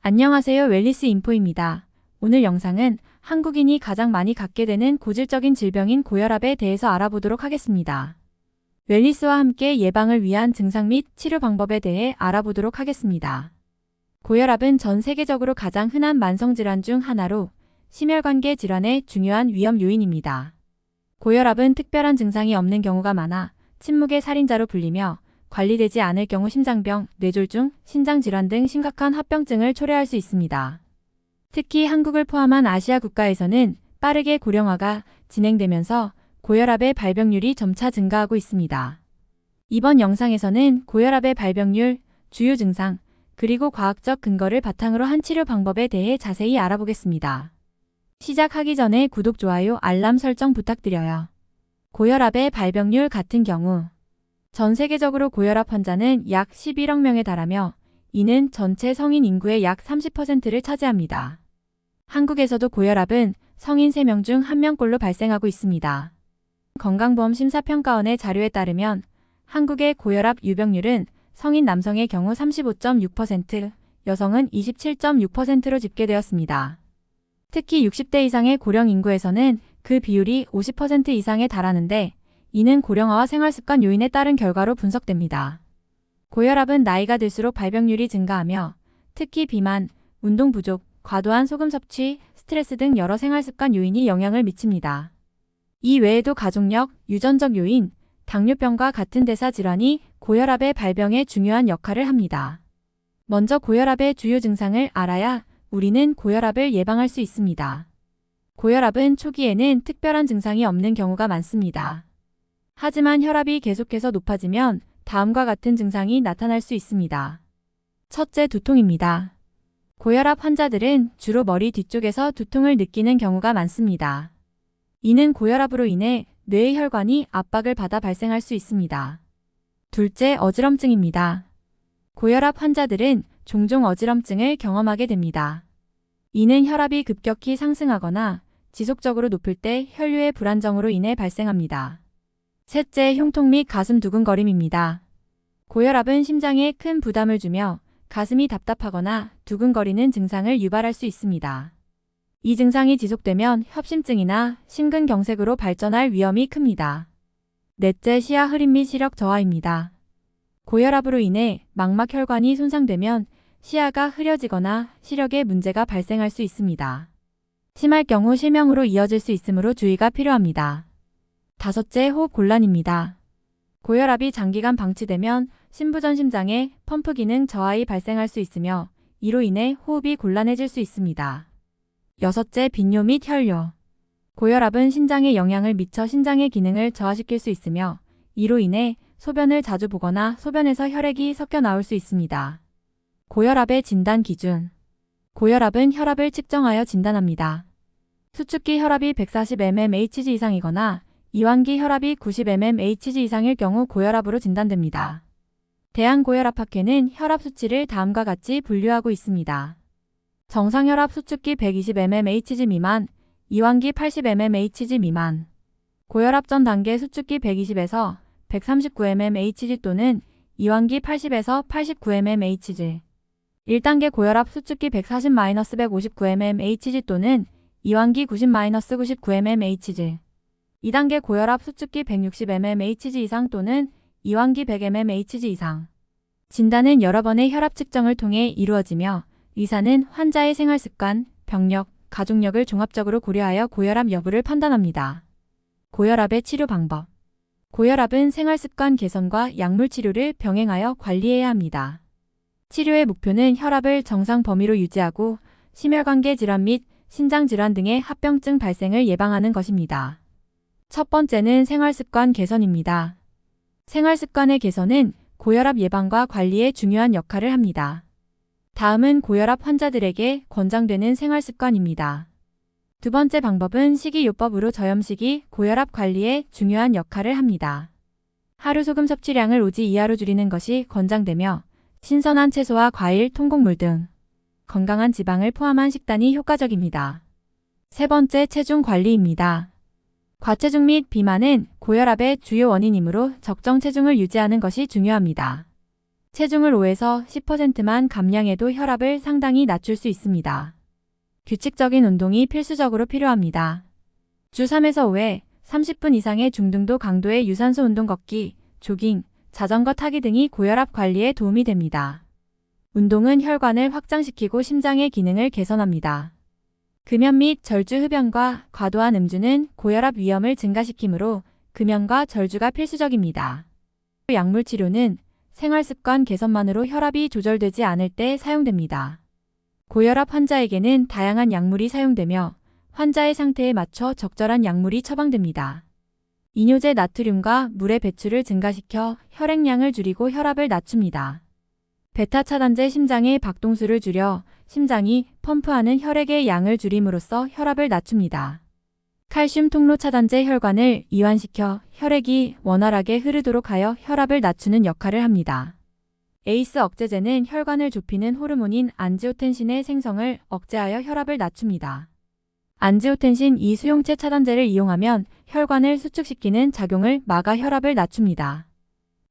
안녕하세요. 웰니스 인포입니다. 오늘 영상은 한국인이 가장 많이 갖게 되는 고질적인 질병인 고혈압에 대해서 알아보도록 하겠습니다. 웰니스와 함께 예방을 위한 증상 및 치료 방법에 대해 알아보도록 하겠습니다. 고혈압은 전 세계적으로 가장 흔한 만성질환 중 하나로 심혈관계 질환의 중요한 위험 요인입니다. 고혈압은 특별한 증상이 없는 경우가 많아 침묵의 살인자로 불리며 관리되지 않을 경우 심장병, 뇌졸중, 신장질환 등 심각한 합병증을 초래할 수 있습니다. 특히 한국을 포함한 아시아 국가에서는 빠르게 고령화가 진행되면서 고혈압의 발병률이 점차 증가하고 있습니다. 이번 영상에서는 고혈압의 발병률, 주요 증상, 그리고 과학적 근거를 바탕으로 한 치료 방법에 대해 자세히 알아보겠습니다. 시작하기 전에 구독, 좋아요, 알람 설정 부탁드려요. 고혈압의 발병률 같은 경우 전 세계적으로 고혈압 환자는 약 11억 명에 달하며 이는 전체 성인 인구의 약 30%를 차지합니다. 한국에서도 고혈압은 성인 3명 중 1명꼴로 발생하고 있습니다. 건강보험심사평가원의 자료에 따르면 한국의 고혈압 유병률은 성인 남성의 경우 35.6%, 여성은 27.6%로 집계되었습니다. 특히 60대 이상의 고령 인구에서는 그 비율이 50% 이상에 달하는데 이는 고령화와 생활습관 요인에 따른 결과로 분석됩니다. 고혈압은 나이가 들수록 발병률이 증가하며 특히 비만, 운동 부족, 과도한 소금 섭취, 스트레스 등 여러 생활습관 요인이 영향을 미칩니다. 이 외에도 가족력, 유전적 요인, 당뇨병과 같은 대사 질환이 고혈압의 발병에 중요한 역할을 합니다. 먼저 고혈압의 주요 증상을 알아야 우리는 고혈압을 예방할 수 있습니다. 고혈압은 초기에는 특별한 증상이 없는 경우가 많습니다. 하지만 혈압이 계속해서 높아지면 다음과 같은 증상이 나타날 수 있습니다. 첫째, 두통입니다. 고혈압 환자들은 주로 머리 뒤쪽에서 두통을 느끼는 경우가 많습니다. 이는 고혈압으로 인해 뇌의 혈관이 압박을 받아 발생할 수 있습니다. 둘째, 어지럼증입니다. 고혈압 환자들은 종종 어지럼증을 경험하게 됩니다. 이는 혈압이 급격히 상승하거나 지속적으로 높을 때 혈류의 불안정으로 인해 발생합니다. 셋째, 흉통 및 가슴 두근거림입니다. 고혈압은 심장에 큰 부담을 주며 가슴이 답답하거나 두근거리는 증상을 유발할 수 있습니다. 이 증상이 지속되면 협심증이나 심근경색으로 발전할 위험이 큽니다. 넷째, 시야 흐림 및 시력 저하입니다. 고혈압으로 인해 망막 혈관이 손상되면 시야가 흐려지거나 시력에 문제가 발생할 수 있습니다. 심할 경우 실명으로 이어질 수 있으므로 주의가 필요합니다. 다섯째, 호흡 곤란입니다. 고혈압이 장기간 방치되면 심부전 심장의 펌프 기능 저하이 발생할 수 있으며 이로 인해 호흡이 곤란해질 수 있습니다. 여섯째, 빈뇨 및 혈뇨. 고혈압은 신장에 영향을 미쳐 신장의 기능을 저하시킬 수 있으며 이로 인해 소변을 자주 보거나 소변에서 혈액이 섞여 나올 수 있습니다. 고혈압의 진단 기준. 고혈압은 혈압을 측정하여 진단합니다. 수축기 혈압이 140mmHg 이상이거나 이완기 혈압이 90mmHg 이상일 경우 고혈압으로 진단됩니다. 대한고혈압학회는 혈압 수치를 다음과 같이 분류하고 있습니다. 정상혈압 수축기 120mmHg 미만, 이완기 80mmHg 미만. 고혈압 전 단계 수축기 120에서 139mmHg 또는 이완기 80에서 89mmHg. 1단계 고혈압 수축기 140-159mmHg 또는 이완기 90-99mmHg. 2단계 고혈압 수축기 160mmHg 이상 또는 이완기 100mmHg 이상. 진단은 여러 번의 혈압 측정을 통해 이루어지며 의사는 환자의 생활습관, 병력, 가족력을 종합적으로 고려하여 고혈압 여부를 판단합니다. 고혈압의 치료 방법. 고혈압은 생활습관 개선과 약물 치료를 병행하여 관리해야 합니다. 치료의 목표는 혈압을 정상 범위로 유지하고 심혈관계 질환 및 신장 질환 등의 합병증 발생을 예방하는 것입니다. 첫 번째는 생활습관 개선입니다. 생활습관의 개선은 고혈압 예방과 관리에 중요한 역할을 합니다. 다음은 고혈압 환자들에게 권장되는 생활습관입니다. 두 번째 방법은 식이요법으로 저염식이 고혈압 관리에 중요한 역할을 합니다. 하루 소금 섭취량을 5지 이하로 줄이는 것이 권장되며 신선한 채소와 과일, 통곡물 등 건강한 지방을 포함한 식단이 효과적입니다. 세 번째, 체중 관리입니다. 과체중 및 비만은 고혈압의 주요 원인이므로 적정 체중을 유지하는 것이 중요합니다. 체중을 5에서 10%만 감량해도 혈압을 상당히 낮출 수 있습니다. 규칙적인 운동이 필수적으로 필요합니다. 주 3에서 5회 30분 이상의 중등도 강도의 유산소 운동 걷기, 조깅, 자전거 타기 등이 고혈압 관리에 도움이 됩니다. 운동은 혈관을 확장시키고 심장의 기능을 개선합니다. 금연 및 절주 흡연과 과도한 음주는 고혈압 위험을 증가시키므로 금연과 절주가 필수적입니다. 약물 치료는 생활습관 개선만으로 혈압이 조절되지 않을 때 사용됩니다. 고혈압 환자에게는 다양한 약물이 사용되며 환자의 상태에 맞춰 적절한 약물이 처방됩니다. 이뇨제 나트륨과 물의 배출을 증가시켜 혈액량을 줄이고 혈압을 낮춥니다. 베타 차단제 심장의 박동수를 줄여 심장이 펌프하는 혈액의 양을 줄임으로써 혈압을 낮춥니다. 칼슘 통로 차단제 혈관을 이완시켜 혈액이 원활하게 흐르도록 하여 혈압을 낮추는 역할을 합니다. 에이스 억제제는 혈관을 좁히는 호르몬인 안지오텐신의 생성을 억제하여 혈압을 낮춥니다. 안지오텐신 2 수용체 차단제를 이용하면 혈관을 수축시키는 작용을 막아 혈압을 낮춥니다.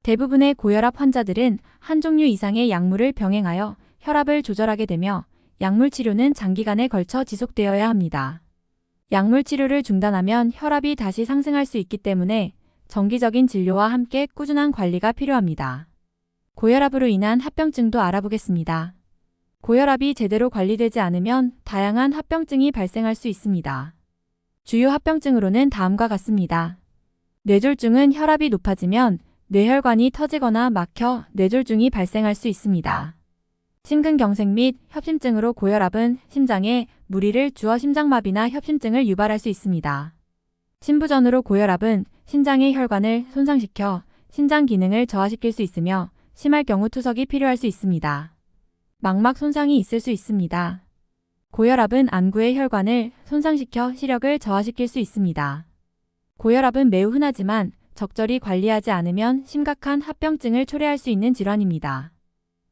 대부분의 고혈압 환자들은 한 종류 이상의 약물을 병행하여 혈압을 조절하게 되며 약물 치료는 장기간에 걸쳐 지속되어야 합니다. 약물 치료를 중단하면 혈압이 다시 상승할 수 있기 때문에 정기적인 진료와 함께 꾸준한 관리가 필요합니다. 고혈압으로 인한 합병증도 알아보겠습니다. 고혈압이 제대로 관리되지 않으면 다양한 합병증이 발생할 수 있습니다. 주요 합병증으로는 다음과 같습니다. 뇌졸중은 혈압이 높아지면 뇌혈관이 터지거나 막혀 뇌졸중이 발생할 수 있습니다. 심근경색 및 협심증으로 고혈압은 심장에 무리를 주어 심장마비나 협심증을 유발할 수 있습니다. 심부전으로 고혈압은 신장의 혈관을 손상시켜 신장 기능을 저하시킬 수 있으며 심할 경우 투석이 필요할 수 있습니다. 망막 손상이 있을 수 있습니다. 고혈압은 안구의 혈관을 손상시켜 시력을 저하시킬 수 있습니다. 고혈압은 매우 흔하지만 적절히 관리하지 않으면 심각한 합병증을 초래할 수 있는 질환입니다.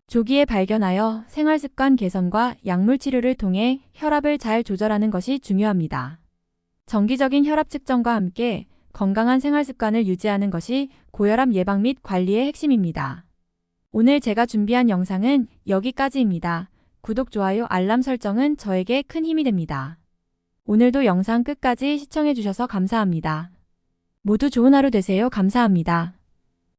조기에 발견하여 생활습관 개선과 약물 치료를 통해 혈압을 잘 조절하는 것이 중요합니다. 정기적인 혈압 측정과 함께 건강한 생활습관을 유지하는 것이 고혈압 예방 및 관리의 핵심입니다. 오늘 제가 준비한 영상은 여기까지입니다. 구독, 좋아요, 알람 설정은 저에게 큰 힘이 됩니다. 오늘도 영상 끝까지 시청해주셔서 감사합니다. 모두 좋은 하루 되세요. 감사합니다.